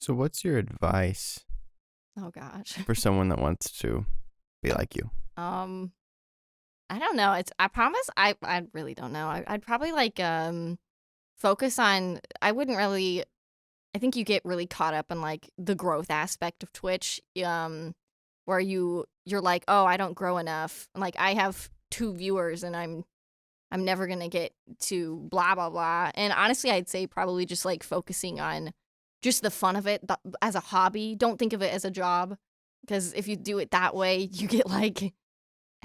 So what's your advice Oh gosh. for someone that wants to be like you? I don't know. I promise I really don't know. I'd probably focus on I wouldn't really I think you get really caught up in like the growth aspect of Twitch. Where you're like, "Oh, I don't grow enough." Like I have 2 viewers and I'm never going to get to blah blah blah. And honestly, I'd say probably just like focusing on just the fun of it as a hobby. Don't think of it as a job because if you do it that way, you get like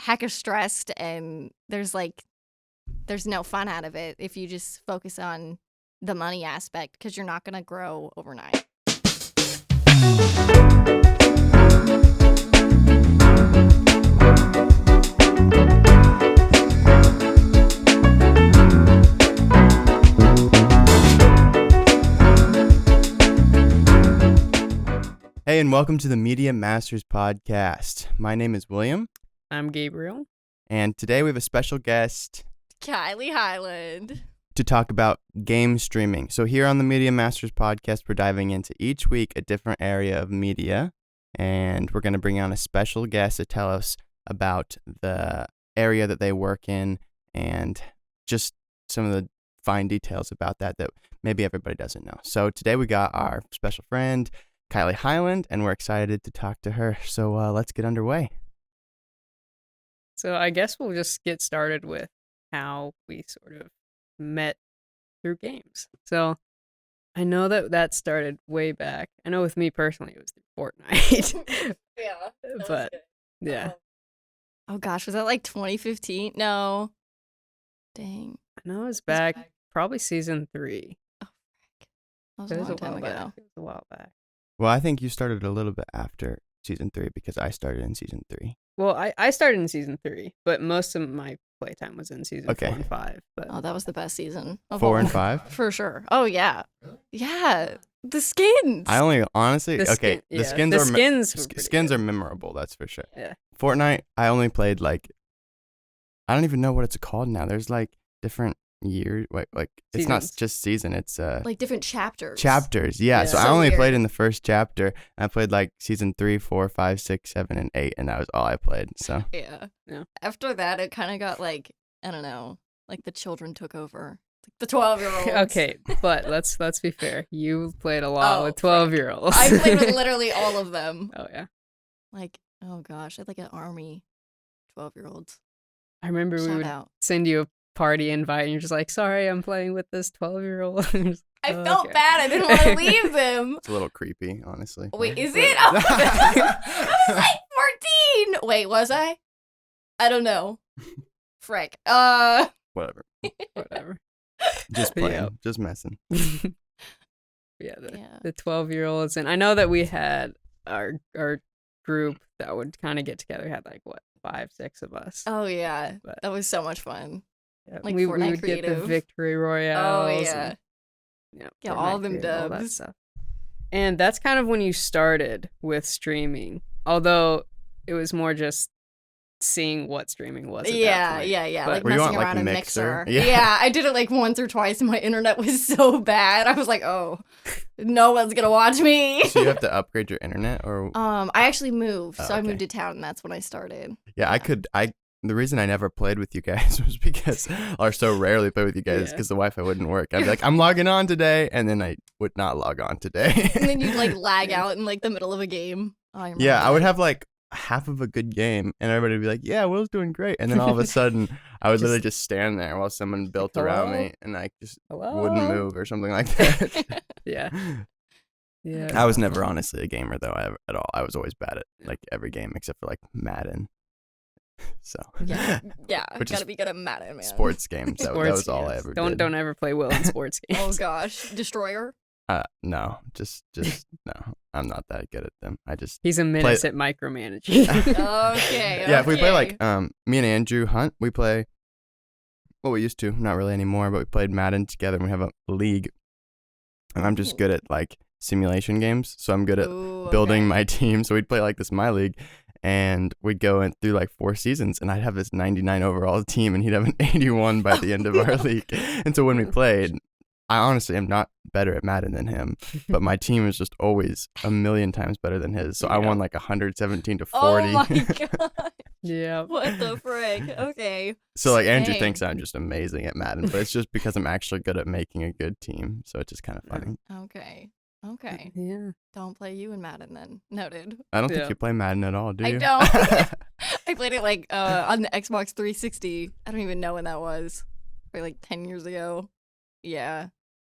hecka stressed and there's no fun out of it if you just focus on the money aspect because you're not going to grow overnight. Hey, and welcome to the Media Masters Podcast. My name is William. I'm Gabriel. And today we have a special guest, Kylie Highland. to talk about game streaming. So here on the Media Masters Podcast, we're diving into each week a different area of media. And we're going to bring on a special guest to tell us about the area that they work in and just some of the fine details about that maybe everybody doesn't know. So today we got our special friend, Kylie Highland, and we're excited to talk to her. So let's get underway. So I guess we'll just get started with how we sort of met through games. So I know that started way back. I know with me personally it was through Fortnite. Yeah. But yeah. Oh gosh, was that like 2015? No. Dang. I know it was back probably season 3. Oh, frick. That was It a was long time while ago. back. It was a while back. Well, I think you started a little bit after season 3 because I started in season 3. Well, I started in season 3, but most of my playtime was in season Okay. 4 and 5. But Oh, that was the best season. Of 4 all. and 5? For sure. Oh, yeah. Yeah. The skins. I only, honestly, The okay, yeah, the skins the are skins were pretty skins good. are memorable, that's for sure. Yeah. Fortnite, I only played I don't even know what it's called now. There's different years, like it's not Seasons. just season, it's like different chapters. chapters. Yeah, Yeah. so I So only weird. played in the first chapter. And I played season 3, 4, 5, 6, 7, and 8, and that was all I played. So Yeah. Yeah. After that, it kind of got I don't know, like the children took over. Like the 12-year-olds. Okay, but let's be fair. You played a lot Oh, with frick. 12-year-olds. I played with literally all of them. Oh yeah. Like, oh gosh, I had like an army 12-year-olds. I remember we Shout would out. send you a party invite and you're just like, sorry, I'm playing with this 12-year-old. I felt bad. I didn't want to leave them. it's a little creepy, honestly. Wait, is it? I was like 14. Wait, was I? I don't know. Frick. Whatever. Whatever. Just But playing, yeah. just messing. Yeah, Yeah. the 12-year-olds. And I know that we had our group that would kind of get together, had 5, 6 of us. Oh yeah, But- that was so much fun. Yeah, like we Fortnite would get the creative. victory Oh royales. yeah. And, Get all Fortnite them creative, all that dubs. stuff. And that's kind of when you started with streaming, although it was more just seeing what streaming was at that Yeah, point. yeah. But- Like Were you messing on, around in Mixer? Mixer. Yeah. I did it once or twice, and my internet was so bad. I was like, oh, no one's gonna watch me. So you have to upgrade your internet, or I actually moved, Oh, so I okay. moved to town, and that's when I started. yeah, the reason I never played with you guys was because, or so rarely played with you guys, Yeah. because the Wi-Fi wouldn't work. I'd be like, I'm logging on today, and then I would not log on today. And then you'd lag out in the middle of a game. Oh, I remember yeah, I would that. have half of a good game, and everybody would be like, yeah, Will's doing great. And then all of a sudden, I would literally just stand there while someone built around hello? me, and I just Hello? wouldn't move or something like that. Yeah. Yeah. I was never honestly a gamer, though, at all. I was always bad at every game except for Madden. So Yeah, Which gotta is be good at Madden, man. sports games. That Sports was all I games. ever Don't did. Don't ever play Will in sports games. Oh gosh, Destroyer. No, just no. I'm not that good at them. I just He's a menace at micromanaging. Okay. yeah. If we play okay. me and Andrew Hunt, we play. Well, we used to, not really anymore, but we played Madden together, and we have a league. And I'm just Ooh. good at simulation games, so I'm good at Ooh, building okay. my team. So we'd play this My League, and we'd go in through 4 seasons, and I'd have this 99 overall team, and he'd have an 81 by the end of our league. And so when we played, I honestly am not better at Madden than him, but my team is just always a million times better than his. So I won like 117 to 40. Oh my god. Yeah. What the frick? Okay. So like Andrew Dang. thinks I'm just amazing at Madden, but it's just because I'm actually good at making a good team. So it's just kind of funny. Okay. Okay. Yeah. Don't play you in Madden then. Noted. I don't think Yeah. you play Madden at all, do I you? don't. I played it like on the Xbox 360. I don't even know when that was. Probably like 10 years ago. Yeah.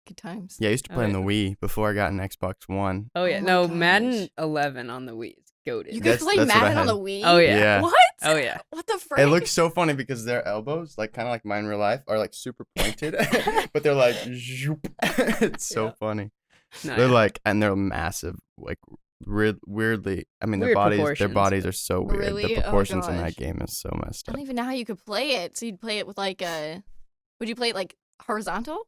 Good times. Yeah, I used to play on the Wii before I got an Xbox One. Oh yeah. Oh my No, gosh. Madden 11 on the Wii is goated. You could That's play what I Madden on had. the Wii? Oh yeah. Yeah. What? Oh yeah. What the frick? It looks so funny because their elbows, like kind of like mine in real life, are like super pointed, but they're like, zoop. It's so Yeah. funny. No, They're yeah. like, and they're massive, like weirdly. I mean, their Weird bodies proportions, are so weird. Really? The Oh, proportions in that gosh. game is so messed I up. don't even know how you could play it. So you'd play it with like a. Would you play it like horizontal?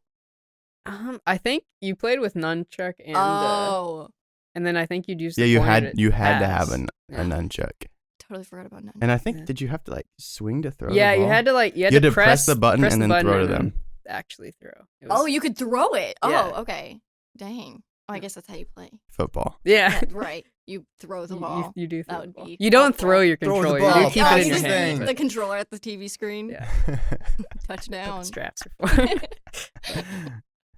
I think you played with nunchuck Oh. and then I think you'd use. Yeah, the you pointer had to have pass. a Yeah. nunchuck, Totally forgot about none. and I think Yeah. did you have to like swing to throw? Yeah, the you ball? had to like You had to press the button and then throw to them. Actually throw. It Oh, was- you could throw it. Oh, Yeah. okay. Dang. Oh, I guess that's how you play. Football. Yeah. Yeah, right. You throw the You- ball. You do That throw would the ball. be You don't awful. throw your Throw the controller. ball. You do keep Yeah, it you in your just hand. the controller at the TV screen. Yeah. That's Touchdown. what straps are for.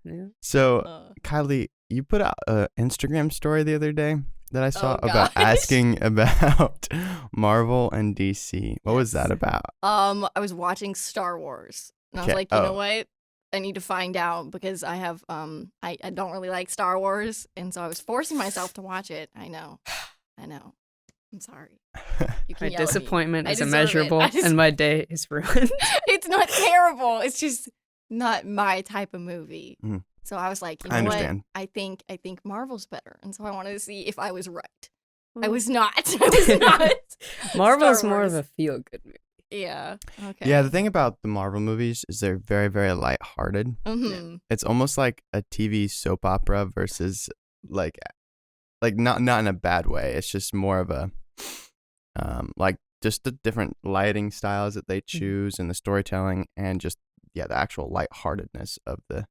Yeah. So, Uh, Kylie, you put out an Instagram story the other day that I saw Oh, about gosh. asking about Marvel and DC. What was that Yes. about? I was watching Star Wars, and I was Okay. like, you know Oh. what? I need to find out because I have I don't really like Star Wars, and so I was forcing myself to watch it. I know. I'm sorry. You can My yell at me. disappointment I is deserve it. immeasurable, I just- and my day is ruined. It's not terrible. It's just not my type of movie. Mhm. So I was like, you I know what? understand. I think Marvel's better, and so I wanted to see if I was right. I Well, was not. I was not. Marvel's Star more of Wars. a feel-good movie. Yeah. Okay. Yeah, the thing about the Marvel movies is they're very, very lighthearted. Mm-hmm. It's almost like a TV soap opera versus like not in a bad way. It's just more of a like just the different lighting styles that they choose and the storytelling and just the actual lightheartedness of the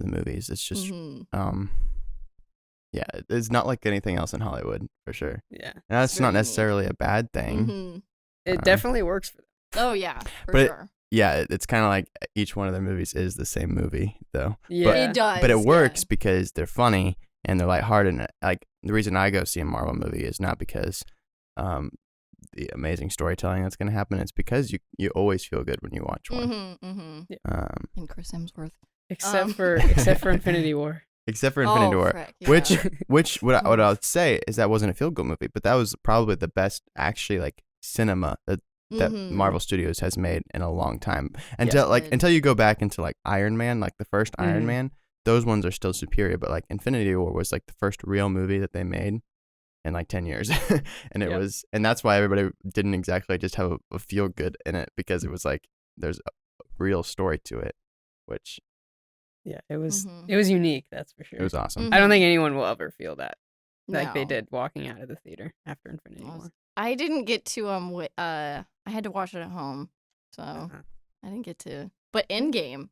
movies. It's just Mm-hmm. yeah, it's not like anything else in Hollywood for sure. Yeah. And that's It's not very unique. necessarily a bad thing. Mm-hmm. It Um, definitely works for them. Oh yeah, for But sure. Yeah, it's kind of like each one of their movies is the same movie though. Yeah. It does. But it yeah. works because they're funny and they're lighthearted. And like the reason I go see a Marvel movie is not because the amazing storytelling that's going to happen. It's because you always feel good when you watch one. Mm-hmm. Mm-hmm. And Chris Hemsworth. Except Um, for Infinity War. Except for Infinity War, frick, yeah. which what I would say is that wasn't a feel good movie, but that was probably the best actually like cinema that Mhm. Marvel Studios has made in a long time. Good. Until you go back into like Iron Man, like the first Iron Mhm. Man, those ones are still superior. But like Infinity War was like the first real movie that they made in like 10 years, and it Yep. was, and that's why everybody didn't exactly just have a feel good in it because it was like there's a real story to it, which Yeah, it was Mhm. it was unique, that's for sure. it was awesome. I don't think anyone will ever feel that like they No. did walking out of the theater after Infinity I was- War. I didn't get to I had to watch it at home, so Uh-huh. I didn't get to. But Endgame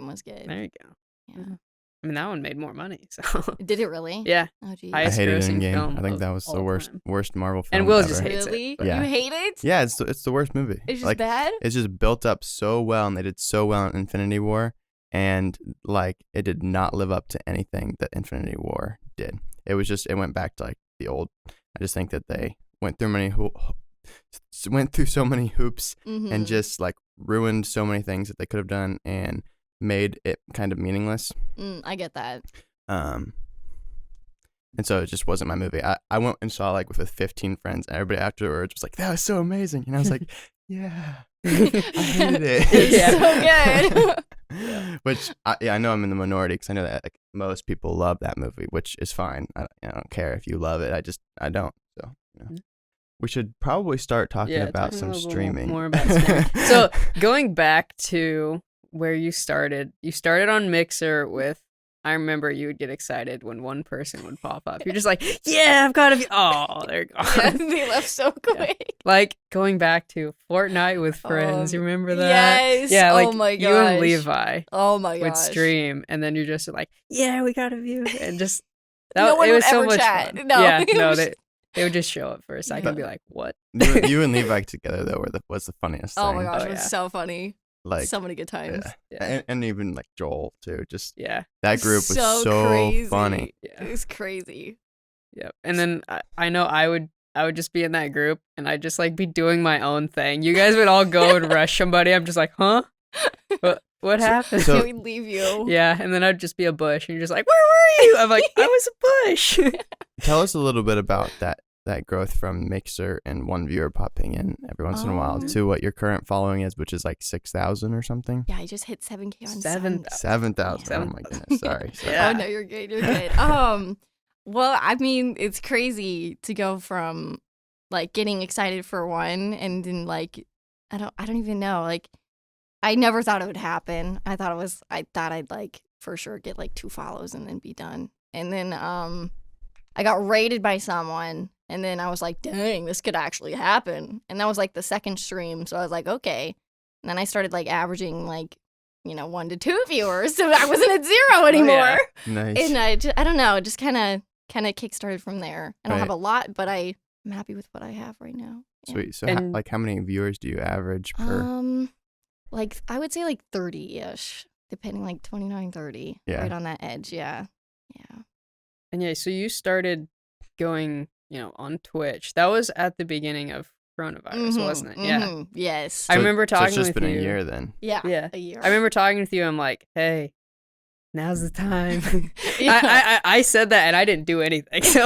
was good. There you go. Yeah. I mean, that one made more money, so Did it really? yeah. Oh geez. I Highest hated grossing Endgame. film I think of that was the all worst time. Marvel film. And Will ever. just hates it, Really? but- Yeah. You hate it? Yeah, it's the worst movie. It's just like bad. it's just built up so well, and they did so well in Infinity War, and like it did not live up to anything that Infinity War did. It was just it went back to like the old. I just think that they went through so many hoops Mhm. and just like ruined so many things that they could have done and made it kind of meaningless. I get that. And so it just wasn't my movie. I went and saw like with 15 friends, and everybody afterwards was like, "That was so amazing," and I was like, "Yeah." I hated it. It's so good. Which I know I'm in the minority because I know that like, most people love that movie, which is fine. I don't care if you love it. I don't. So we should probably start talking about talking some a little streaming. more about streaming. So going back to where you started on Mixer with I remember you would get excited when one person would pop up. You're just like, yeah, I've got to. Oh, they're gone. Yeah, they left so quick. Like going back to Fortnite with friends. You remember that? Yes. Yeah, like oh my gosh. you and Levi Oh my would gosh. stream, and then you're just like, yeah, we got a view, and just No one it was would so ever much chat. fun. No, Yeah, it no, was- they would just show up for a second and be like, what? You and Levi together though was the funniest Oh thing. my gosh, Oh, it was yeah. so funny. Like So many good times. yeah. Yeah. And even like Joel too. Just Yeah, that group was so crazy. funny. yeah. It was crazy. Yep. And then I know I would just be in that group and I'd just like be doing my own thing. You guys would all go and rush somebody. I'm just like, huh? What happened? So- Can we leave you? Yeah, and then I'd just be a bush and you're just like, where were you? I'm like, I was a bush. Tell us a little bit about that growth from Mixer and one viewer popping in every once in a while to what your current following is, which is like 6,000 or something. Yeah, I just hit 7K on 7,000. 7,000. Oh my goodness. Sorry. Yeah. Oh no, you're good. You're good. Well, I mean, it's crazy to go from like getting excited for one and then like I don't even know. Like I never thought it would happen. I thought I'd like for sure get like 2 follows and then be done. And then I got raided by someone and then I was like, dang, this could actually happen. And that was like the second stream, so I was like, okay. And then I started like averaging like 1 to 2 viewers, so I wasn't at 0 anymore. Nice. And I don't know, just kind of kickstarted from there. I don't have Right. a lot, but I'm happy with what I have right now. Yeah. Sweet. So And- how many viewers do you average per? Like I would say like 30-ish, depending, like 29, 30. Yeah. Right on that edge, yeah. Yeah. And yeah, so you started going, on Twitch. That was at the beginning of coronavirus, wasn't it? Yeah. Mhm, yes. I remember So talking it's just with been you. a year then. Yeah. Yeah. A year. I remember talking with you. I'm like, hey, now's the time. Yeah. I said that and I didn't do anything. So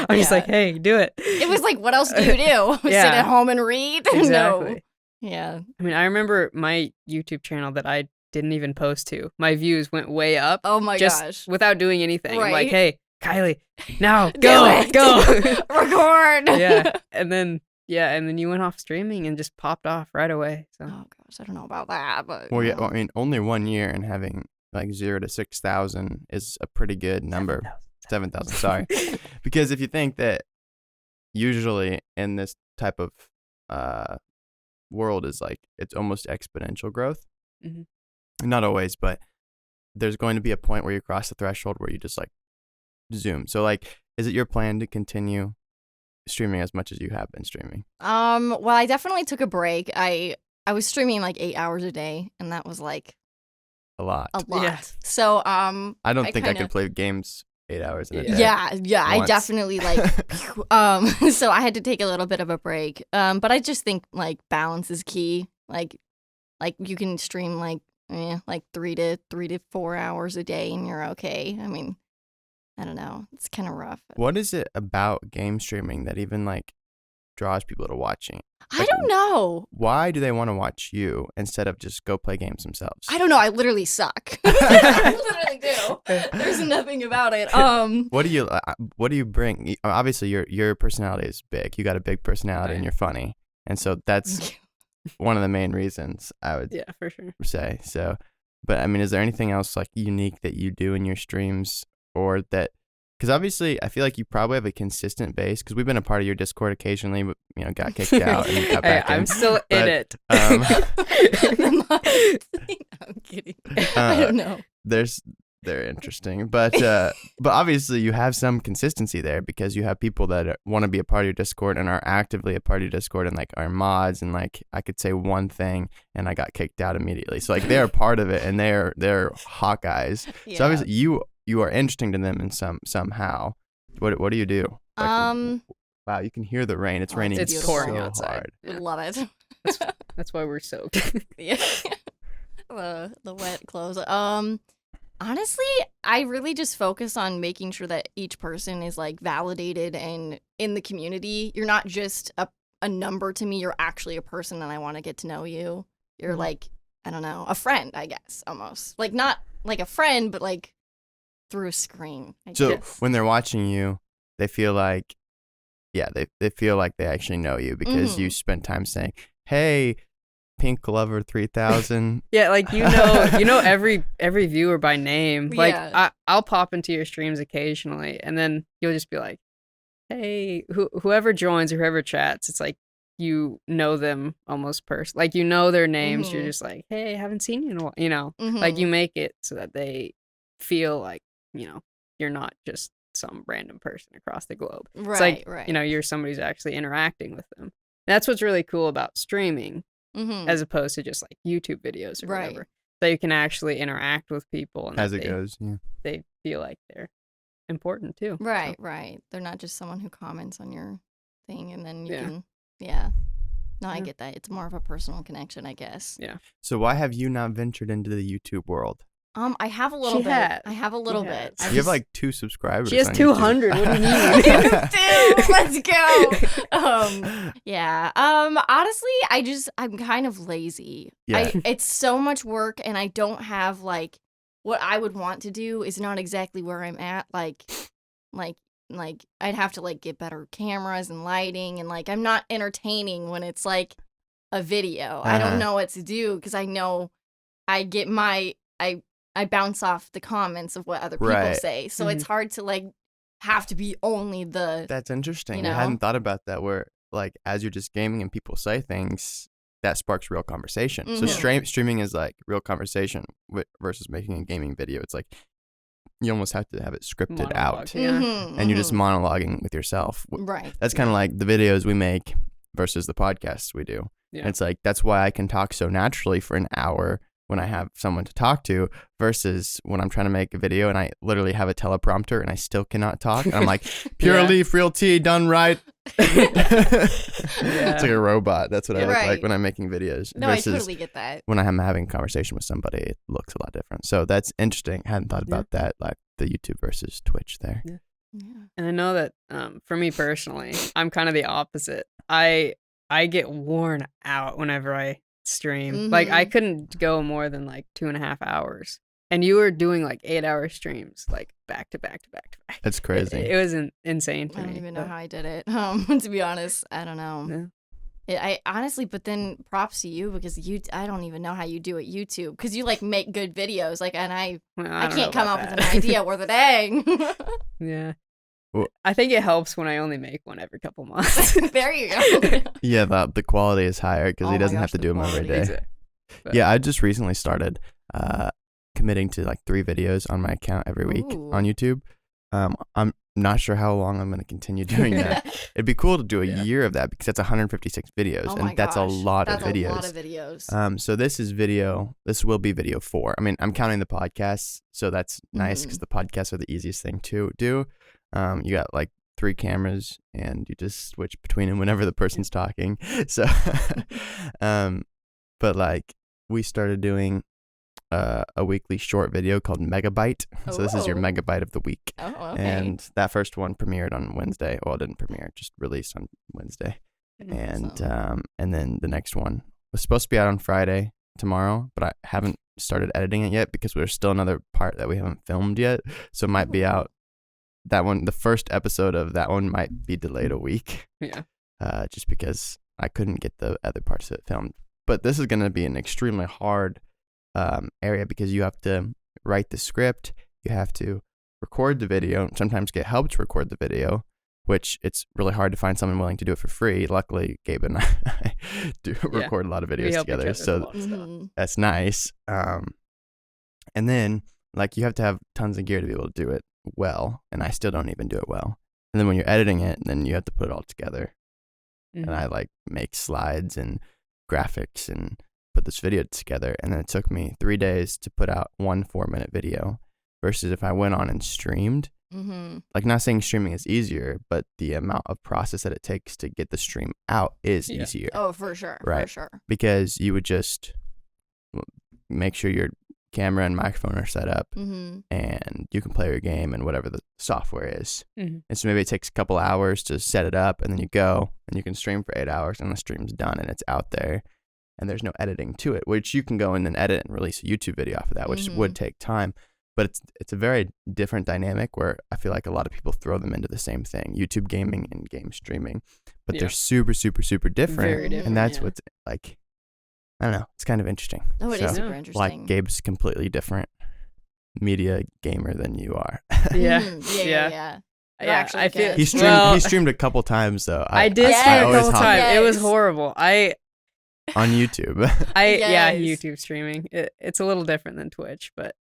I'm just Yeah. like, hey, do it. It was like, what else do you do? Sit Yeah. at home and read? Exactly. No. Yeah. I mean, I remember my YouTube channel that I didn't even post to. My views went way up Oh my just gosh. without doing anything. I'm like, Right. hey, Kylie, now Do go, it. go. Record. yeah. And then you went off streaming and just popped off right away. So Oh gosh, I don't know about that, but Well, yeah. Well, I mean, only 1 year and having like 0 to 6,000 is a pretty good number. 7,000. Sorry. Because if you think that usually in this type of world is like it's almost exponential growth. Mhm. Not always, but there's going to be a point where you cross the threshold where you just like zoom. So like, is it your plan to continue streaming as much as you have been streaming? Well, I definitely took a break. I was streaming like 8 hours a day, and that was like A lot. a lot. Yeah. So I don't think I kinda- could play games 8 hours in a day. Yeah, I Once. definitely like so I had to take a little bit of a break. But I just think like balance is key. Like you can stream like 3 to 4 hours a day and you're okay. I mean, I don't know. It's kind of rough. What is it about game streaming that even like draws people to watching? I don't know. Why do they want to watch you instead of just go play games themselves? I don't know. I literally suck. I literally do. There's nothing about it. What do you bring? Obviously, your personality is big. You got a big personality and Right. you're funny, and so that's one of the main reasons I would yeah, for sure. say. So, but I mean, is there anything else like unique that you do in your streams, or that? Because obviously, I feel like you probably have a consistent base. Because we've been a part of your Discord occasionally, but got kicked out and got Hey, back in. I'm still in But, it. I'm kidding. I don't know. They're interesting, but obviously you have some consistency there because you have people that want to be a part of your Discord and are actively a part of your Discord and like are mods, and like I could say one thing and I got kicked out immediately. So like they're a part of it and they're Hawkeyes. Yeah. So obviously you are interesting to them in somehow. What do you do? Like, wow, you can hear the rain. It's Oh, raining it's It's so pouring beautiful. outside. hard. Love it. That's why we're soaked. Yeah. The wet clothes. Honestly, I really just focus on making sure that each person is like validated and in the community. You're not just a number to me. You're actually a person and I want to get to know you. You're Mhm. like, I don't know, a friend, I guess, almost. Like not like a friend, but like through a screen. I So guess. when they're watching you, they feel like, yeah, they feel like they actually know you because Mm-hmm. you spent time saying, hey, Pink Lover 3000. Yeah, like you know every viewer by name. Like Yeah. I'll pop into your streams occasionally, and then you'll just be like, "Hey, whoever joins or whoever chats, it's like you know them almost like you know their names. You're Mhm. just like, hey, haven't seen you in a while. You know, Mhm. like you make it so that they feel like you're not just some random person across the globe. It's like Right. you're somebody who's actually interacting with them. That's what's really cool about streaming, Mhm. as opposed to just like YouTube videos or Right. whatever. So you can actually interact with people and As that it goes, yeah. they feel like they're important too. Right. They're not just someone who comments on your thing and then you Yeah. can. Yeah. No, I Yeah. get that. It's more of a personal connection, I guess. Yeah. So why have you not ventured into the YouTube world? I have a little She bit. has. I have a little bit. has. I You have just- like 2 subscribers. She has on 200. YouTube. What do you mean? Dude, let's go. Yeah. Honestly, I'm kind of lazy. Yeah. It's so much work, and I don't have like what I would want to do is not exactly where I'm at. Like I'd have to like get better cameras and lighting, and like I'm not entertaining when it's like a video. I Uh-huh. don't know what to do because I know I get I bounce off the comments of what other people Right. say, so it's hard to like have to be only the. That's interesting. You I hadn't know? thought about that where like as you're just gaming and people say things, that sparks real conversation. So Mhm. streaming is like real conversation versus making a gaming video. It's like you almost have to have it scripted out. Monologue, yeah. Mhm, And you're just mhm. monologuing with yourself. Right. That's kind of like the videos we make versus the podcasts we do. Yeah. And it's like that's why I can talk so naturally for an hour when I have someone to talk to versus when I'm trying to make a video and I literally have a teleprompter and I still cannot talk. And I'm like, pure Yeah. leaf, real tea, done right. It's like a robot. That's what I look like Right. when I'm making videos. No, I versus totally get that. when I'm having a conversation with somebody, it looks a lot different. So that's interesting. I hadn't thought Yeah. about that, like the YouTube versus Twitch there. Yeah. Yeah. And I know that for me personally, I'm kind of the opposite. I get worn out whenever I stream. Like I couldn't go more than like 2.5 hours. And you were doing like 8-hour streams, like back to back to back to back. That's crazy. It was insane for I me. don't even know but- how I did it. To be honest, I don't know. Yeah. I honestly, but then props to you because I don't even know how you do it YouTube because you like make good videos. Like, and I Well, I don't can't know come up about with an that. idea worth a dang. Yeah. Well- I think it helps when I only make one every couple months. There you go. Yeah, the quality is higher because Oh he my doesn't have gosh, to the do them every quality. day. But- Yeah, I just recently started committing to like 3 videos on my account every week Ooh. on YouTube. I'm not sure how long I'm going to continue doing that. It'd be cool to do a Yeah. year of that because that's 156 videos, Oh my and that's a gosh, lot of that's videos. a lot of videos. So this will be video 4. I mean, I'm counting the podcasts, so that's nice because the podcasts are the easiest thing to do. You got like 3 cameras, and you just switch between them whenever the person's talking. So, but like we started doing a weekly short video called Megabyte. So this is your Oh. Megabyte of the week. Oh, okay. And that first one premiered on Wednesday. Well, it didn't premiere, just released on Wednesday. And Awesome. and then the next one was supposed to be out on Friday tomorrow, but I haven't started editing it yet because there's still another part that we haven't filmed yet. So it might be out. That one, the first episode of that one might be delayed a week. Yeah. Just because I couldn't get the other parts of it filmed. But this is going to be an extremely hard area because you have to write the script, you have to record the video, sometimes get help to record the video, which it's really hard to find someone willing to do it for free. Luckily, Gabe and I do record a lot of We videos help each together, other with a so lot of stuff. Mhm. that's nice. And then like you have to have tons of gear to be able to do it well, and I still don't even do it well. And then when you're editing it, then you have to put it all together. Mhm. And I like make slides and graphics and put this video together. And then it took me 3 days to put out one 4-minute video versus if I went on and streamed, Mhm. like not saying streaming is easier, but the amount of process that it takes to get the stream out is Yeah. easier Oh, for sure. For Right. sure. because you would just make sure your camera and microphone are set up Mhm. and you can play your game and whatever the software is. Mhm. And so maybe it takes a couple hours to set it up and then you go and you can stream for 8 hours and the stream's done and it's out there and there's no editing to it, which you can go in and edit and release a YouTube video off of that, which would take time. But it's a very different dynamic where I feel like a lot of people throw them into the same thing, YouTube gaming and game streaming. But Yeah. they're super, super, super different. Very different. And that's yeah. what's like I don't know. It's kind of interesting. Oh, it So, is super Yeah. interesting. Like Gabe's completely different media gamer than you are. Yeah. Yeah. You're actually I feel good. He streamed a couple times though. I did Yes. stream a always couple hop times. It was Yes. horrible. on YouTube. Yeah, Yes. YouTube streaming. It's a little different than Twitch, but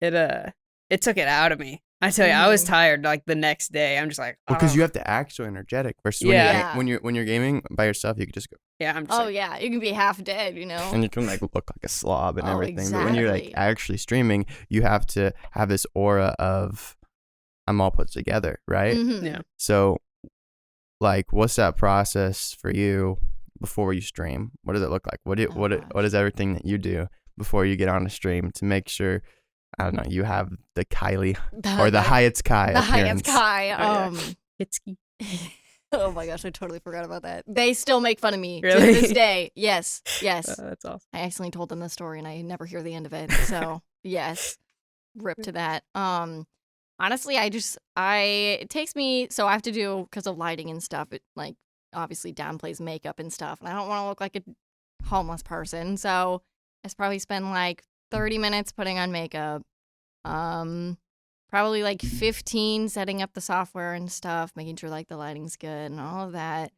it took it out of me. I tell you, I was tired like the next day. I'm just like, Because "Oh." you have to act so energetic versus Yeah. when you're gaming by yourself, you could just go Yeah, I'm just Oh like, yeah, you can be half dead, you know. and you can like look like a slob and Oh, everything. But when you're like exactly. actually streaming, you have to have this aura of I'm all put together, right? Mhm. yeah. So, like, what's that process for you before you stream? What does it look like? What is everything that you do before you get on a stream to make sure, I don't know, you have the Kylie or the HiItsKy the appearance? HiItsKy. HiItsKy. Oh my gosh, I totally forgot about that. They still make fun of me to Really? this day. Yes. That's awesome. I accidentally told them the story and I never hear the end of it. So yes, rip to that. Honestly, it takes me, so I have to do, because of lighting and stuff, it like obviously downplays makeup and stuff, and I don't want to look like a homeless person, so I probably spend like 30 minutes putting on makeup, probably like 15 setting up the software and stuff, making sure like the lighting's good and all of that,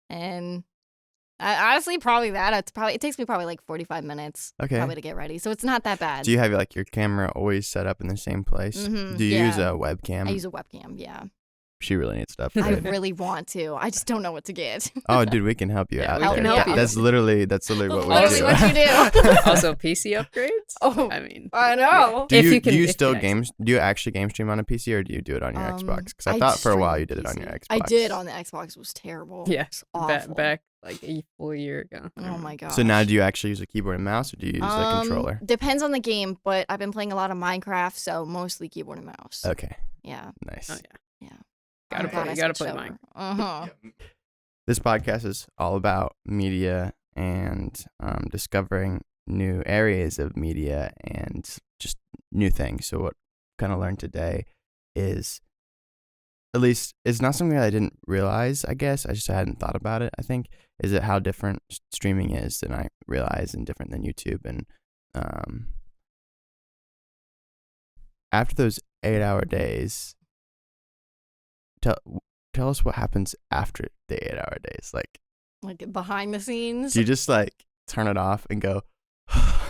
and honestly, probably that. It takes me probably like 45 minutes Okay. probably to get ready, so it's not that bad. Do you have like your camera always set up in the same place? Mhm, Do you use yeah. a webcam? I use a webcam, yeah. She really needs to I upgrade. really want to. I just don't know what to get. Oh, dude, we can help you Yeah, out. we can there. help you. That's literally what we Literally do. what you do. Also, PC upgrades. Oh, I mean, I know. Do If you, you can- do you if still you game? Do you actually game stream on a PC or do you do it on your Xbox? Because I I thought for a while stream you did it on PC. your Xbox. I did on the Xbox. It was terrible. Yeah, It's awful. back like a full year ago. Oh my god. So now, do you actually use a keyboard and mouse or do you use the controller? Depends on the game, but I've been playing a lot of Minecraft, so mostly keyboard and mouse. Okay, Yeah. nice. Oh yeah. Yeah. Gotta I'm glad play- I gotta switched play over. mine. Uh-huh. This podcast is all about media and discovering new areas of media and just new things. So what I kind of learned today is, at least it's not something that I didn't realize, I guess. I hadn't thought about it, I think, is it how different streaming is than I realized and different than YouTube. And after those 8-hour days, tell us what happens after the 8-hour days. Like behind the scenes. do you just like turn it off and go,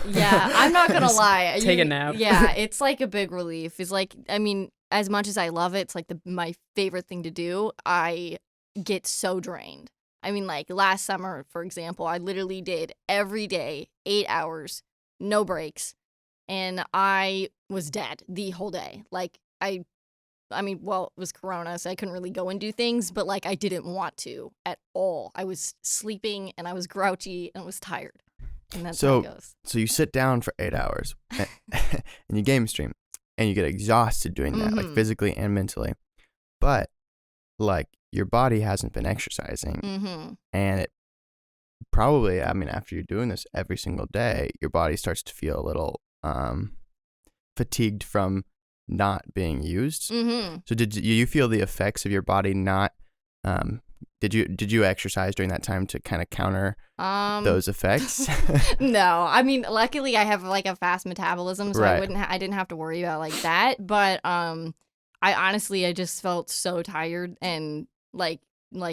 Yeah, I'm not gonna Just lie. take a nap. Yeah, it's like a big relief. It's like, I mean, as much as I love it, it's like my favorite thing to do. I get so drained. I mean, like last summer, for example, I literally did every day 8 hours, no breaks, and I was dead the whole day. Like I mean, well, it was Corona, so I couldn't really go and do things, but like I didn't want to at all. I was sleeping and I was grouchy and I was tired. And that's how it goes. So you sit down for 8 hours and you game stream and you get exhausted doing that, like Mhm. physically and mentally. But like your body hasn't been exercising Mm-hmm. and it probably, I mean, after you're doing this every single day, your body starts to feel a little fatigued from not being used. Mm-hmm. So did you feel the effects of your body not did you exercise during that time to kind of counter those effects? No, I mean, luckily I have like a fast metabolism, so Right. I didn't have to worry about like that. But I honestly, I just felt so tired and like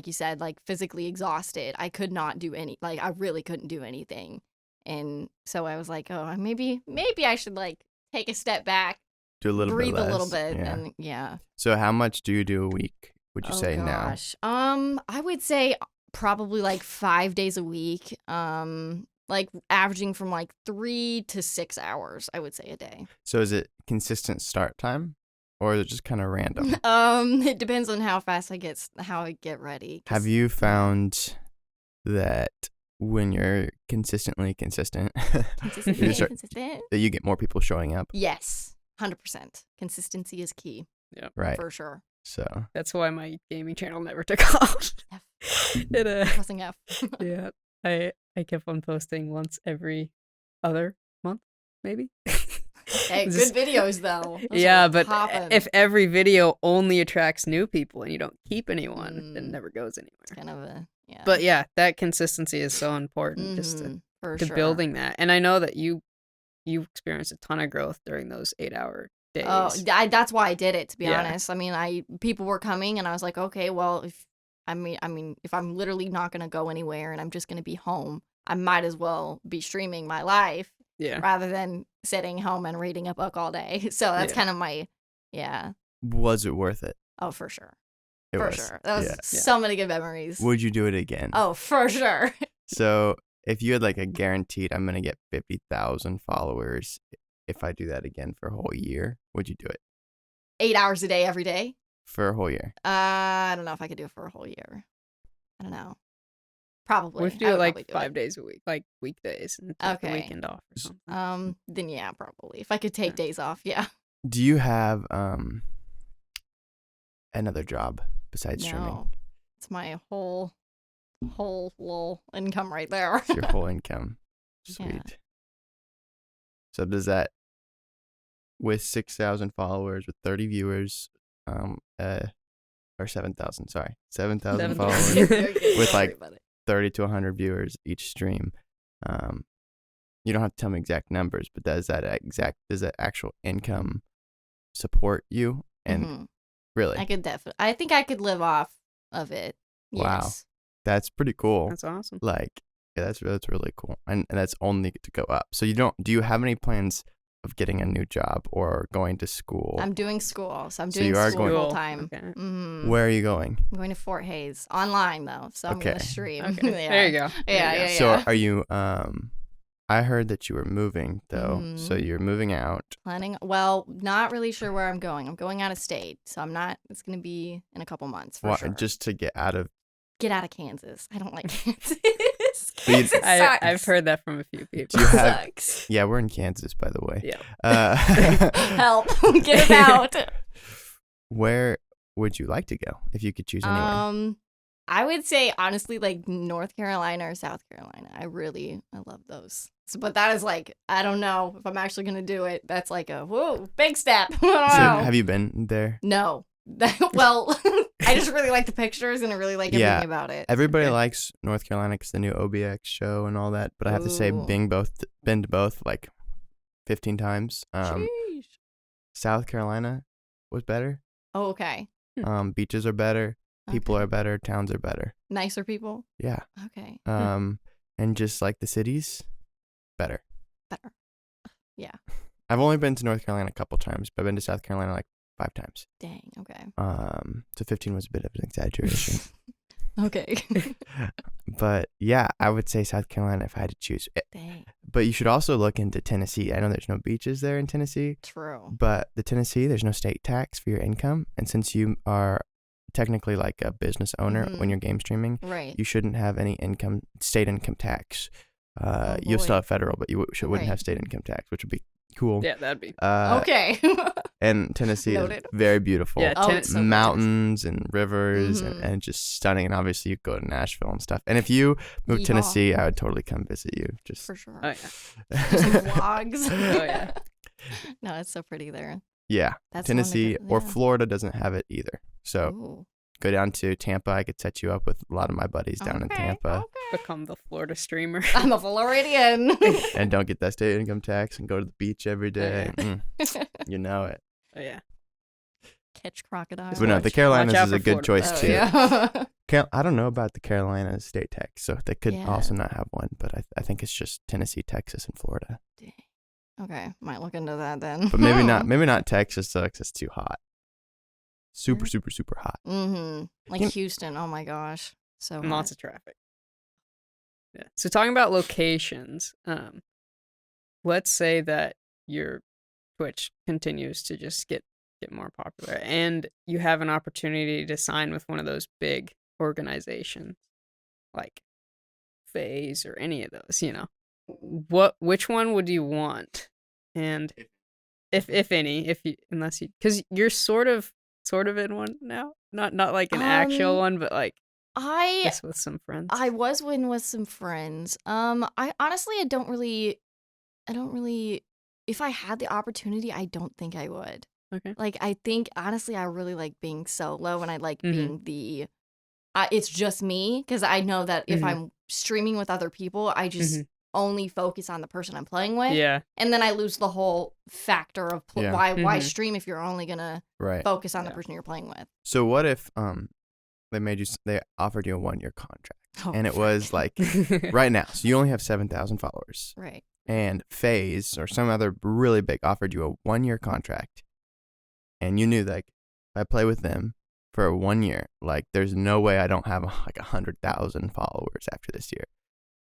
you said, like physically exhausted. I could not do I really couldn't do anything. And so I was like, oh, maybe I should like take a step back, Do a little breathe bit less. a little bit, Yeah. and yeah. So how much do you do a week, would you say now? Gosh. I would say probably like 5 days a week. Like averaging from like 3 to 6 hours, I would say a day. So is it consistent start time or is it just kind of random? It depends on how fast I get ready. 'Cause- Have you found that when you're consistently consistent, Consistently you start- consistent? that you get more people showing up, Yes, 100%. Consistency is key right? for sure. So That's why my gaming channel never took off. It Pressing F. yeah. I kept on posting once every other month, maybe. Hey, Just- good videos though. Those Yeah, are but poppin'. if every video only attracts new people and you don't keep anyone, then it Mm. never goes anywhere. It's kind of a yeah. But yeah, that consistency is so important just to Mhm. For to sure. building that. And I know that you experienced a ton of growth during those 8-hour days. Oh, that's why I did it, to be Yeah. honest. I mean, people were coming, and I was like, okay, well, if I'm literally not gonna go anywhere, and I'm just gonna be home, I might as well be streaming my life Yeah. rather than sitting home and reading a book all day. So that's kind of my, yeah. Was it worth it? Oh, for sure. It For was. sure. That was Yeah. so many good memories. Would you do it again? Oh, for sure. So if you had like a guaranteed, I'm gonna get 50,000 followers if I do that again for a whole year, would you do it 8 hours a day, every day? for a whole year? I don't know if I could do it for a whole year. I don't know. Probably. What if you do it like 5 days a week, like weekdays, and take the Okay. weekend off or something? Then yeah, probably. If I could take days off, yeah. Do you have another job besides streaming? No. It's my whole little income right there. It's your whole income. Sweet. Yeah. So does that, with 6,000 followers, with 30 viewers, or 7,000, sorry, 7,000 followers, with like 30 to 100 viewers each stream, you don't have to tell me exact numbers, but does that actual income support you? And really, I think I could live off of it. Wow. Yes. That's pretty cool. That's awesome. Like, yeah, that's really cool, and that's only to go up. So do you have any plans of getting a new job or going to school? I'm doing school, so I'm So doing you are school going- full time. Okay. Where are you going? I'm going to Fort Hayes online though, so I'm gonna Okay. stream. Okay. Yeah. There you go. Yeah. So are you? I heard that you were moving though. So you're moving out. Planning. Well, not really sure where I'm going. I'm going out of state, so I'm not. It's gonna be in a couple months for sure. Just to get out of. Get out of Kansas. I don't like Kansas. But you- It sucks. I've heard that from a few people. Do you have? Sucks. Yeah, we're in Kansas, by the way. Yeah. Help. Get it out. Where would you like to go if you could choose anywhere? I would say honestly, like North Carolina or South Carolina. I love those. So, but that is like, I don't know if I'm actually gonna do it. That's like a whoa, big step. I don't So know. have you been there? No. Well, I just really like the pictures and I really like everything about it. Everybody Okay. likes North Carolina because the new OBX show and all that. But I have to say, Ooh. been to both like 15 times. Sheesh. South Carolina was better. Oh, okay. Beaches are better. People Okay. are better. Towns are better. Nicer people. Yeah. Okay. And just like the cities, better. Better. Yeah. I've only been to North Carolina a couple times, but I've been to South Carolina like 5 times. Dang. Okay. So 15 was a bit of an exaggeration. Okay. But yeah, I would say South Carolina if I had to choose. Dang. But you should also look into Tennessee. I know there's no beaches there in Tennessee, True. but Tennessee, there's no state tax for your income. And since you are technically like a business owner when you're game streaming, Right. you shouldn't have any state income tax. You'll boy. still have federal, but you wouldn't Right. have state income tax, which would be cool. Yeah, that'd be. Okay. And Tennessee is Noted. very beautiful. Yeah, Oh, it's so gorgeous. Mountains and rivers Mhm. and just stunning. And obviously you go to Nashville and stuff. And if you move to Yeehaw. Tennessee, I would totally come visit you. Just For sure. Oh yeah. Some vlogs. Oh yeah. No, it's so pretty there. yeah. That's Tennessee wonderful. or Yeah. Florida doesn't have it either. So Ooh. go down to Tampa. I could set you up with a lot of my buddies down in Okay, Tampa. okay. Become the Florida streamer. I'm a Floridian. And don't get that state income tax and go to the beach every day. You know it. Oh yeah. Catch crocodiles. But no, the watch Carolinas out is a for good Florida. choice Oh, too. yeah. I don't know about the Carolinas state tax, so they could Yeah. also not have one. But I think it's just Tennessee, Texas, and Florida. Dang. Okay, might look into that then. But maybe not. Maybe not Texas though, 'cause it's too hot. Super, super, super hot. Like Can- Houston. Oh my gosh. So And lots hot. of traffic. Yeah. So talking about locations, let's say that your Twitch continues to just get more popular and you have an opportunity to sign with one of those big organizations like FaZe or any of those, which one would you want? And if any, because you're sort of in one now, not like an actual one, but like I just with some friends. I was with some friends. I honestly I don't really if I had the opportunity, I don't think I would. Okay. Like I think honestly I really like being solo and I like Mhm. being it's just me because I know that if Mhm. I'm streaming with other people, I just only focus on the person I'm playing with. Yeah. And then I lose the whole factor of Yeah. why Mhm. stream if you're only gonna Right. focus on the Yeah. person you're playing with. So what if they offered you a 1-year contract and it was like right now, so you only have 7,000 followers, Right. and FaZe or some other really big offered you a 1-year contract, and you knew like if I play with them for 1 year, like there's no way I don't have like 100,000 followers after this year.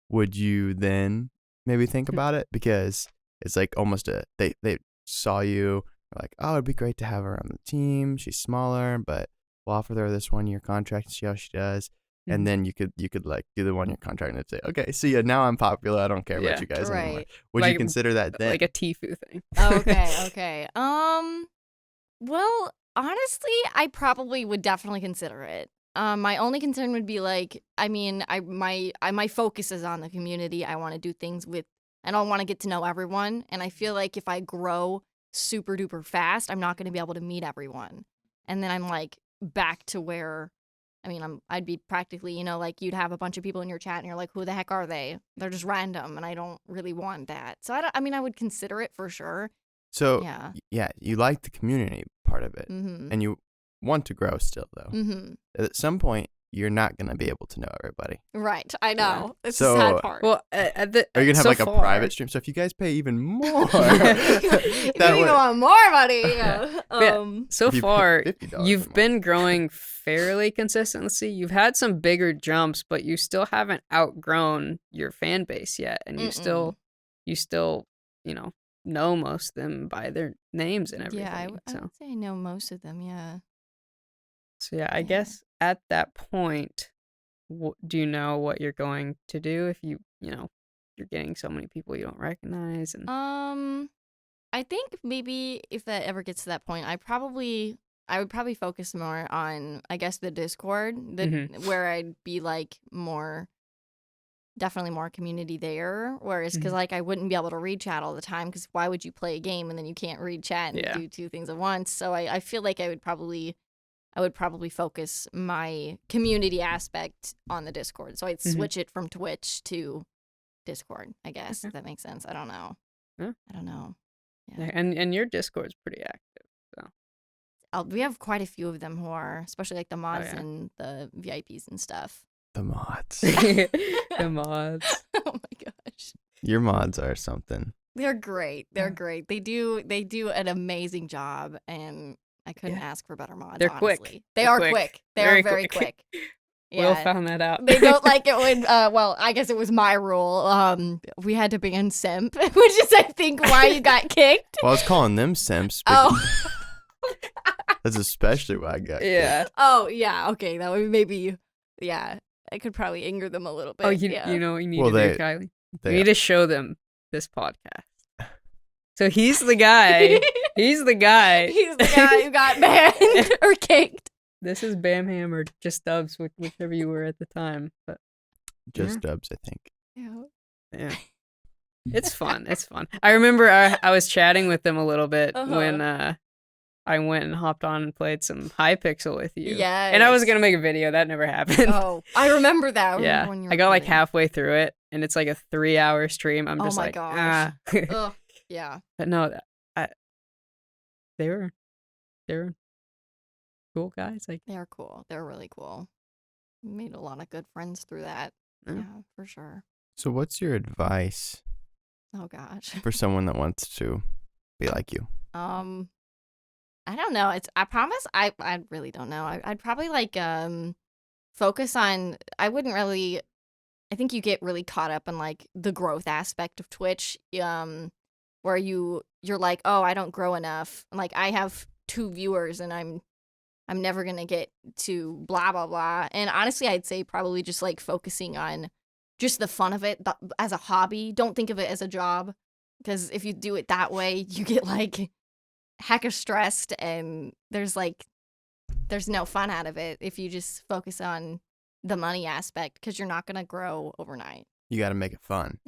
Would you then maybe think about it? Because it's like almost they saw you like, oh, it'd be great to have her on the team. She's smaller, but we'll offer her this 1-year contract and see how she does. Mhm. And then you could like do the 1-year contract and say, okay, see ya, now I'm popular. I don't care about Yeah. you guys anymore. Right. Would you Like- consider that then? Like a Tfue thing. Okay. Well, honestly, I probably would definitely consider it. My only concern would be like, I mean, my focus is on the community. I want to do things with, and I want to get to know everyone. And I feel like if I grow super duper fast, I'm not going to be able to meet everyone. And then I'm like back to where, I mean, I'd be practically, you know, like you'd have a bunch of people in your chat and you're like, who the heck are they? They're just random, and I don't really want that. So I mean, I would consider it for sure. So Yeah. you like the community part of it, Mm-hmm. and you want to grow still though. Mm-hmm. At some point, you're not gonna be able to know everybody. Right. I know. It's So- the sad part. Well, Are you gonna have so like a far- private stream? So if you guys pay even more, if that you would- want more money, yeah. Yeah. So If you pay far, $50 a you've month. been growing fairly consistently. You've had some bigger jumps, but you still haven't outgrown your fan base yet, and you still, you know most of them by their names and everything. Yeah, I so, would say I know most of them. Yeah. I Yeah. guess at that point, do you know what you're going to do if you're getting so many people you don't recognize? And I think maybe if that ever gets to that point, I would probably focus more on, I guess, the Discord, where I'd be like definitely more community there. Whereas, because like I wouldn't be able to read chat all the time, because why would you play a game and then you can't read chat and do two things at once? So I feel like I would probably focus my community aspect on the Discord. So I'd switch it from Twitch to Discord, I guess, if that makes sense. I don't know. Yeah. I don't know. Yeah, and your Discord's pretty active. We have quite a few of them who are, especially like the mods yeah. and the VIPs and stuff. the mods. The mods. Oh my gosh. Your mods are something. They're great. They're great. They do an amazing job, and I couldn't ask for better mods. They're quick. Honestly. They They're are quick. quick. They Very are very quick. quick. Will found that out. They don't like it when well, I guess it was my rule. We had to ban simp, which is I think why you got kicked. Well, I was calling them simps. Oh. That's especially why I got kicked. Yeah. Oh yeah, okay. That would maybe I could probably anger them a little bit. Oh, you know what you need Well, to do, Kylie? they- You need to show them this podcast. So he's the guy. He's the guy. He's the guy who got banned or kicked. This is Bamham or just Dubs, whichever you were at the time. But Just dubs, I think. yeah, it's fun. It's fun. I remember I was chatting with them a little bit when I went and hopped on and played some HiPixel with you. Yeah. And I was gonna make a video. That never happened. Oh, I remember that. Yeah. When you I got like recorded. halfway through it, and it's like a 3-hour stream. I'm Oh just my like, gosh. ah. Ugh, yeah. But no, they were cool guys. Like, They're cool. They're really cool. Made a lot of good friends through that. Yeah. Yeah, for sure. So, what's your advice Oh gosh. for someone that wants to be like you? I don't know. I promise I really don't know. I'd probably like focus on, I wouldn't really, I think you get really caught up in like the growth aspect of Twitch, where you're like, oh, I don't grow enough. Like I have 2 viewers and I'm never gonna get to blah blah blah. And honestly, I'd say probably just like focusing on just the fun of it as a hobby. Don't think of it as a job, because if you do it that way, you get like hecka stressed and there's no fun out of it if you just focus on the money aspect, because you're not gonna grow overnight. You got to make it fun.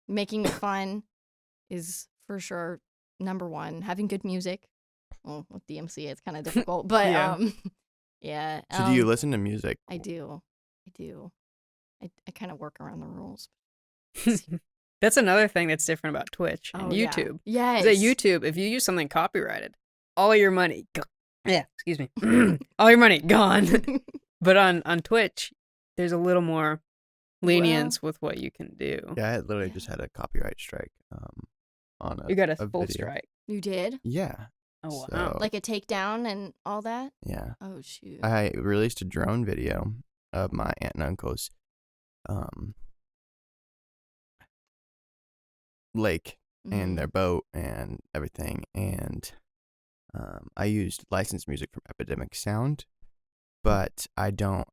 Making it fun is for sure number one. Having good music. Well, with DMC it's kind of difficult, but yeah. So, do you listen to music? I do. I kind of work around the rules. That's another thing that's different about Twitch and YouTube. Yeah. Yes. Is that YouTube, if you use something copyrighted, all your money, excuse me, all your money gone. But on Twitch, there's a little more lenience with what you can do. Yeah, I had literally just had a copyright strike on You got a full full strike. You did? Yeah. Oh, wow. So, Like a takedown and all that? yeah. Oh, shoot. I released a drone video of my aunt and uncle's lake and their boat and everything, and I used licensed music from Epidemic Sound, but I don't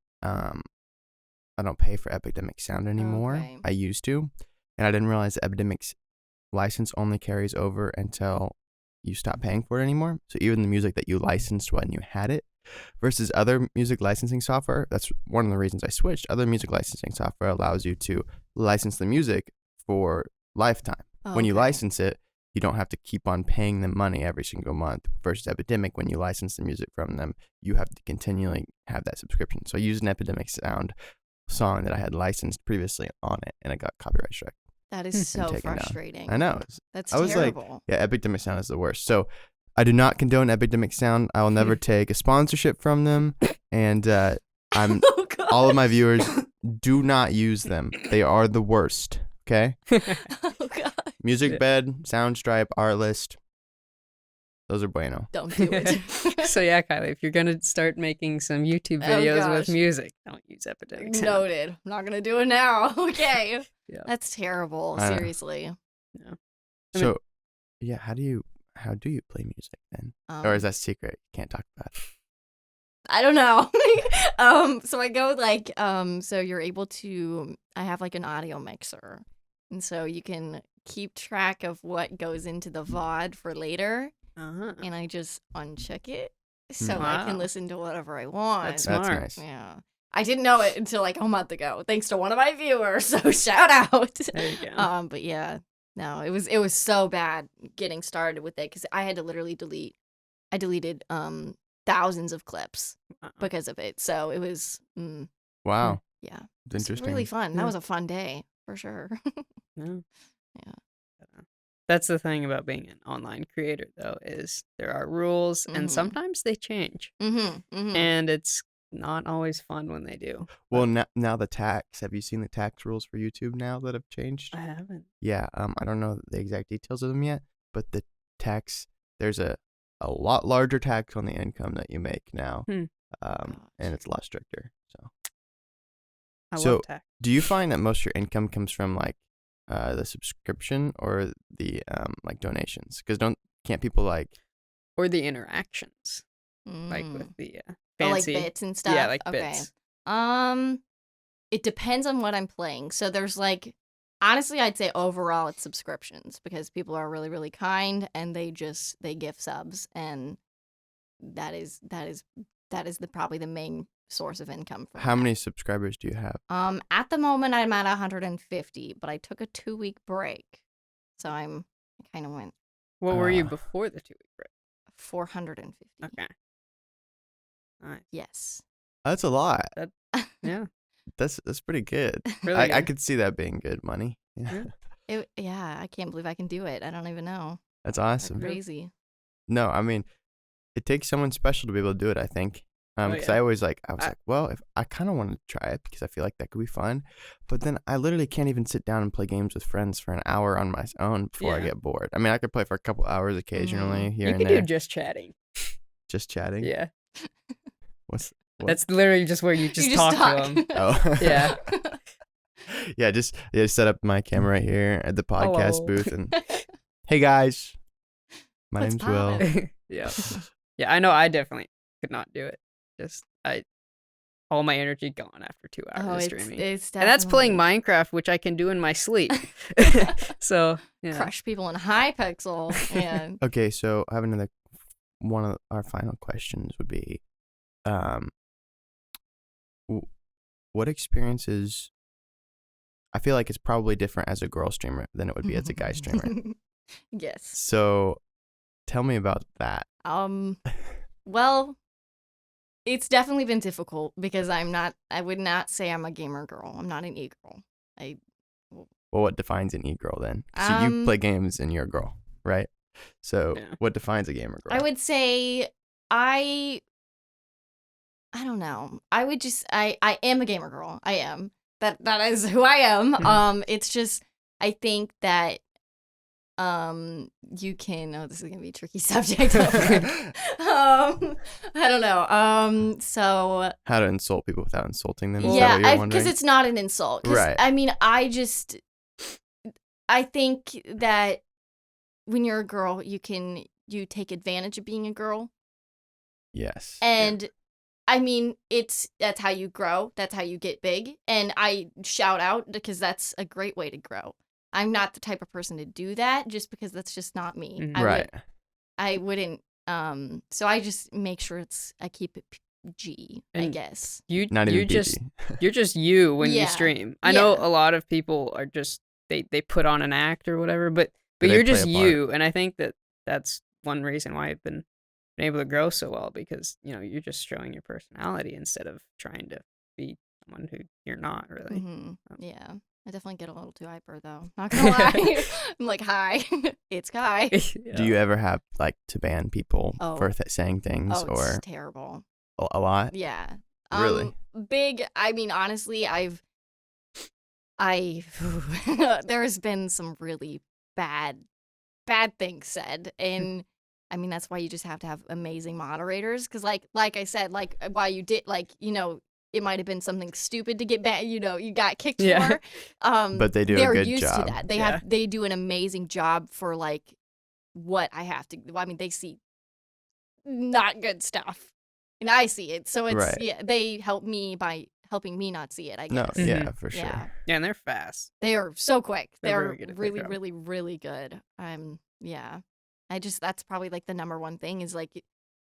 pay for Epidemic Sound anymore. Okay. I used to, and I didn't realize Epidemic's license only carries over until you stop paying for it anymore. So even the music that you licensed when you had it versus other music licensing software, that's one of the reasons I switched. Other music licensing software allows you to license the music for lifetime. When you license it, you don't have to keep on paying them money every single month. Versus Epidemic, when you license the music from them, you have to continually have that subscription. So I used an Epidemic Sound song that I had licensed previously on it, and I got copyright strike. That is so frustrating. I know. That's I was terrible. like, yeah, Epidemic Sound is the worst. So I do not condone Epidemic Sound. I will never take a sponsorship from them, and all of my viewers, do not use them. They are the worst. Okay. Oh, God. Music Bed, Soundstripe, Artlist. Those are bueno. Don't do it. So yeah, Kylie, if you're gonna start making some YouTube videos with music, don't use Epidemic Sound. Noted. I'm not gonna do it now. Okay. Yeah. That's terrible. Seriously. Yeah. So, yeah, how do you play music then? Or is that secret? You can't talk about it. I don't know. So I go like, so you're able to, I have like an audio mixer. And so you can keep track of what goes into the VOD for later. And I just uncheck it so I can listen to whatever I want. That's smart. That's nice. Yeah. I didn't know it until like a month ago, thanks to one of my viewers. So shout out. There you go. But yeah, no, it was so bad getting started with it because I had to literally deleted thousands of clips because of it. So it was Wow. yeah, It's interesting. really fun. Yeah. That was a fun day for sure. Yeah. Yeah. That's the thing about being an online creator, though, is there are rules, and sometimes they change, and it's not always fun when they do. Well, now the tax. Have you seen the tax rules for YouTube now that have changed? I haven't. Yeah. I don't know the exact details of them yet, but the tax, there's a lot larger tax on the income that you make now, and it's a lot stricter. So. I love tax. Do you find that most of your income comes from like the subscription or the like donations? Because can't people like, or the interactions, like with the like fancy bits and stuff? Yeah, like bits. It depends on what I'm playing. So there's like, honestly, I'd say overall it's subscriptions because people are really, really kind and they give subs, and that is probably the main source of income for how many subscribers do you have? At the moment I'm at 150, but I took a 2-week break, so I kind of went. What were you before the 2-week break? 450. Okay. Nice. Yes. That's a lot. Yeah. That's pretty good. Really I good. could see that being good money. Yeah. Yeah, I can't believe I can do it. I don't even know. That's awesome. Crazy. No, I mean, it takes someone special to be able to do it, I think. Because I was like, well, if I kind of want to try it because I feel like that could be fun, but then I literally can't even sit down and play games with friends for an hour on my own before I get bored. I mean, I could play for a couple hours occasionally here and there. You could do just chatting. Just chatting? Yeah. What? That's literally just where you just talk to them. Oh. Yeah. Yeah, just set up my camera right here at the podcast Hello. booth and hey guys, my What's name's Will. poppin'? Yeah. Yeah, I know I definitely could not do it. Just all my energy gone after 2 hours of streaming. It's And that's playing definitely- Minecraft, which I can do in my sleep. So, yeah. crush people in Hypixel. And Okay, so I have another one of our final questions would be what experiences, I feel like it's probably different as a girl streamer than it would be as a guy streamer. yes. So tell me about that. Well, it's definitely been difficult because I would not say I'm a gamer girl. I'm not an e-girl. well, what defines an e-girl then? So you play games and you're a girl, right? So what defines a gamer girl? I would say I don't know. I would just I am a gamer girl. I am. That is who I am. It's just I think that you can this is gonna be a tricky subject. I don't know. So how to insult people without insulting them? Yeah, because it's not an insult. Right. I mean, I think that when you're a girl, you take advantage of being a girl. Yes. And I mean, that's how you grow. That's how you get big. And I shout out because that's a great way to grow. I'm not the type of person to do that just because that's just not me. Right. I wouldn't. So I just make sure I keep it G, I guess. You're just you when you stream. I know a lot of people are just they put on an act or whatever, but you're just you, and I think that's one reason why I've been able to grow so well, because you're just showing your personality instead of trying to be someone who you're not really. Yeah, I definitely get a little too hyper though. Not gonna lie. I'm like, hi, it's Kai. Do you ever have like to ban people for saying things or? It's terrible. A lot. Yeah. Really? Big. I mean, honestly, there's been some really bad things said, and I mean that's why you just have to have amazing moderators, because like I said, like while you did it might have been something stupid to get banned, you got kicked for. But they're used used to that. They do an amazing job for like what I have to. Well, I mean, they see not good stuff, and I see it, so it's they help me by helping me not see it, I guess. No, yeah, for sure. Yeah, and they're fast. They are so quick. They're really, really, really good. Yeah. That's probably like the number one thing is like,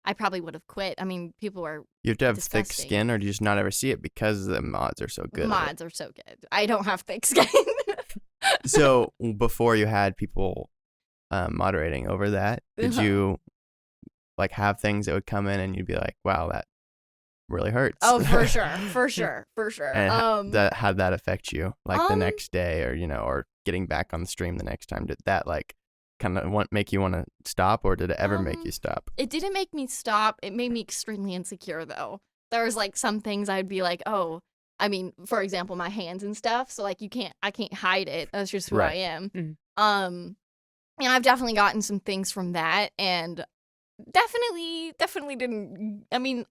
I probably would have quit. I mean, people are You have to have disgusting. thick skin, or do you just not ever see it because the mods are so good? Mods are so good. I don't have thick skin. So before you had people moderating over that, did you like have things that would come in and you'd be like, wow, that really hurts? Oh, for sure. And how'd that affect you? Like the next day, or or getting back on the stream the next time? Did that like kind of make you want to stop, or did it ever make you stop? It didn't make me stop. It made me extremely insecure though. There was like some things I'd be like, oh, I mean, for example, my hands and stuff. So like I can't hide it. That's just who I am. And I've definitely gotten some things from that, and definitely didn't. I mean,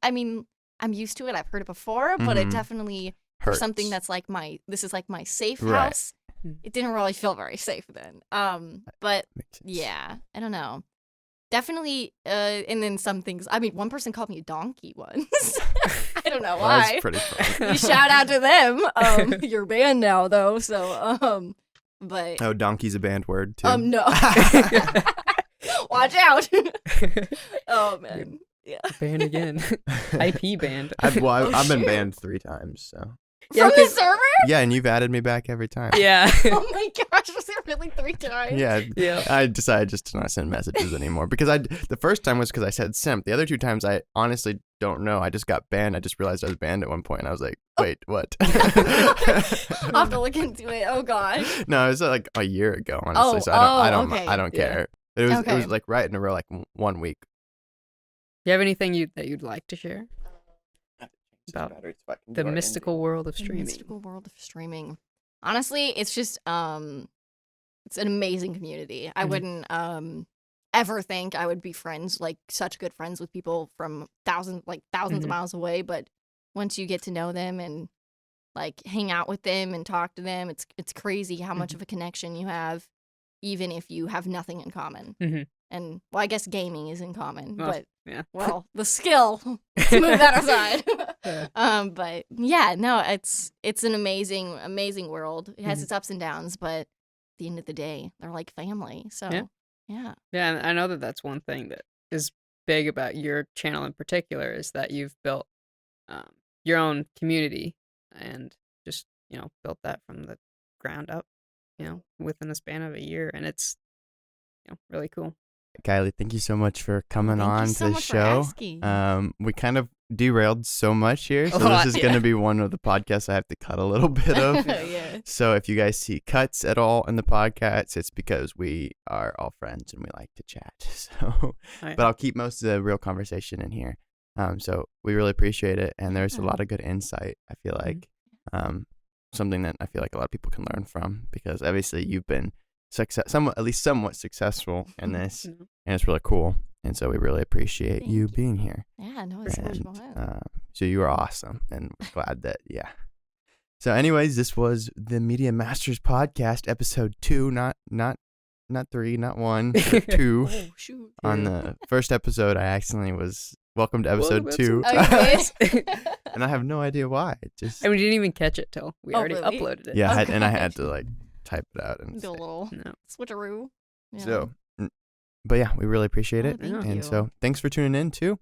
I'm used to it. I've heard it before, but it definitely for something that's like this is like my safe house. It didn't really feel very safe then. But yeah, I don't know. Definitely, and then some things. I mean, one person called me a donkey once. I don't know why. That's pretty funny. Shout out to them. You're banned now though, so but donkey's a banned word too. No. Watch out. Oh man. Yeah. Banned again. IP banned. I've been banned 3 times, so. From the server? Yeah, and you've added me back every time. Yeah. Oh my gosh, was it really 3 times? Yeah. I decided just to not send messages anymore because the first time was because I said simp. The other 2 times I honestly don't know. I just got banned. I just realized I was banned at one point, and I was like, wait, what? I'll have to look into it. Oh gosh. No, it was like a year ago, honestly. So I don't care. It was like right in a row, like 1 week. Do you have anything that you'd like to share about the mystical world of streaming? Mystical world of streaming. Honestly, it's just it's an amazing community. I wouldn't ever think I would be such good friends with people from thousands of miles away, but once you get to know them and like hang out with them and talk to them, it's crazy how much of a connection you have, even if you have nothing in common. And well, I guess gaming is in common, but the skill, to move that aside. But yeah, no, it's an amazing world. It has its ups and downs, but at the end of the day, they're like family. So yeah. Yeah, and I know that's one thing that is big about your channel in particular is that you've built your own community and just built that from the ground up, within the span of a year, and it's really cool. Kylie, thank you so much for coming on to the show. For asking. We kind of derailed so much here. So A lot, this is yeah. going to be one of the podcasts I have to cut a little bit of. Yeah. So if you guys see cuts at all in the podcast, it's because we are all friends and we like to chat. So, but I'll keep most of the real conversation in here. So we really appreciate it. And there's a lot of good insight, I feel like. Something that I feel like a lot of people can learn from, because obviously you've been somewhat successful in this, and it's really cool. And so we really appreciate you being here. Yeah, no, it's so much fun. So you are awesome, and we're glad that, yeah. So anyways, this was the Media Masters Podcast, episode 2, not 3, not 1, but 2. Oh, shoot. On the first episode, I accidentally was welcome to episode 2. Okay. And I have no idea why. It just, And we didn't even catch it till we already really? uploaded it. yeah, Okay. and I had to like type it out and Do a little No. switcheroo. Yeah. so. But yeah, we really appreciate Oh, it. thank And you. so thanks for tuning in too.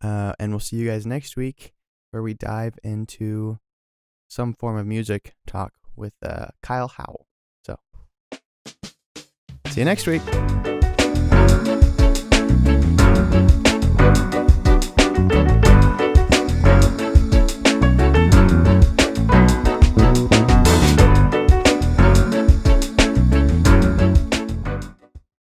And we'll see you guys next week, where we dive into some form of music talk with Kyle Howell. So see you next week.